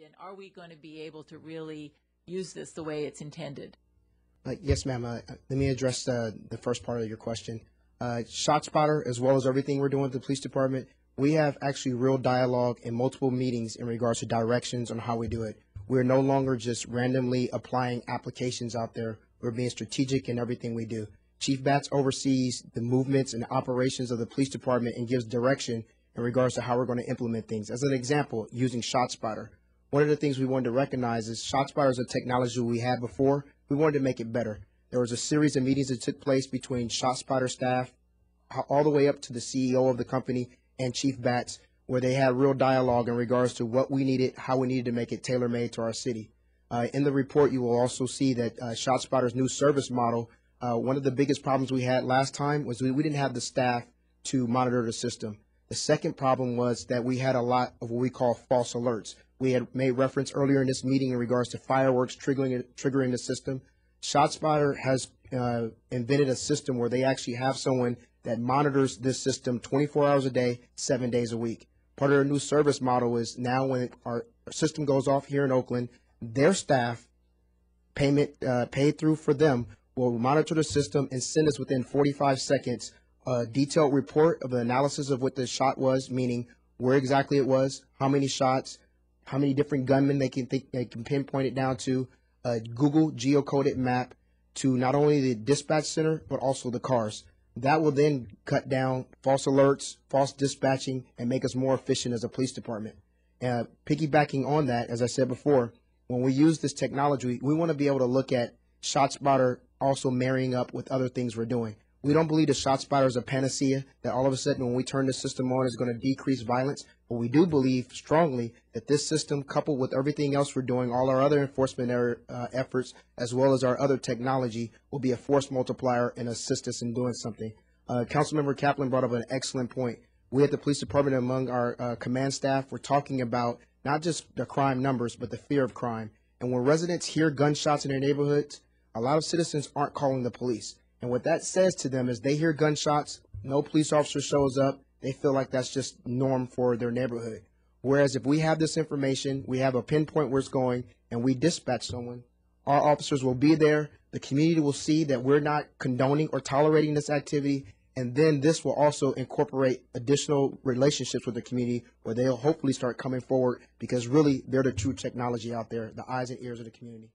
and are we going to be able to really use this the way it's intended? Yes, ma'am. Let me address the first part of your question. ShotSpotter, as well as everything we're doing with the police department, we have actually real dialogue and multiple meetings in regards to directions on how we do it. We're no longer just randomly applying applications out there. We're being strategic in everything we do. Chief Batts oversees the movements and operations of the police department and gives direction in regards to how we're going to implement things. As an example, using ShotSpotter, one of the things we wanted to recognize is ShotSpotter is a technology we had before. We wanted to make it better. There was a series of meetings that took place between ShotSpotter staff all the way up to the CEO of the company and Chief Batts, where they had real dialogue in regards to what we needed, how we needed to make it tailor-made to our city. In the report, you will also see that ShotSpotter's new service model, one of the biggest problems we had last time was we didn't have the staff to monitor the system. The second problem was that we had a lot of what we call false alerts. We had made reference earlier in this meeting in regards to fireworks triggering the system. ShotSpotter has invented a system where they actually have someone that monitors this system 24 hours a day, 7 days a week. Part of their new service model is now when our system goes off here in Oakland, their staff, payment paid through for them, will monitor the system and send us within 45 seconds a detailed report of the analysis of what the shot was, meaning where exactly it was, how many shots, how many different gunmen they can pinpoint it down to, a Google geocoded map to not only the dispatch center but also the cars. That will then cut down false alerts, false dispatching, and make us more efficient as a police department. Piggybacking on that, as I said before, when we use this technology, we want to be able to look at ShotSpotter also marrying up with other things we're doing. We don't believe the ShotSpotter is a panacea that all of a sudden when we turn the system on is going to decrease violence, but we do believe strongly that this system, coupled with everything else we're doing, all our other enforcement efforts, as well as our other technology, will be a force multiplier and assist us in doing something. Councilmember Kaplan brought up an excellent point. We at the police department, among our command staff, we're talking about not just the crime numbers, but the fear of crime. And when residents hear gunshots in their neighborhoods, a lot of citizens aren't calling the police. And what that says to them is they hear gunshots, no police officer shows up, they feel like that's just norm for their neighborhood. Whereas if we have this information, we have a pinpoint where it's going, and we dispatch someone, our officers will be there, the community will see that we're not condoning or tolerating this activity, and then this will also incorporate additional relationships with the community where they'll hopefully start coming forward because really they're the true technology out there, the eyes and ears of the community.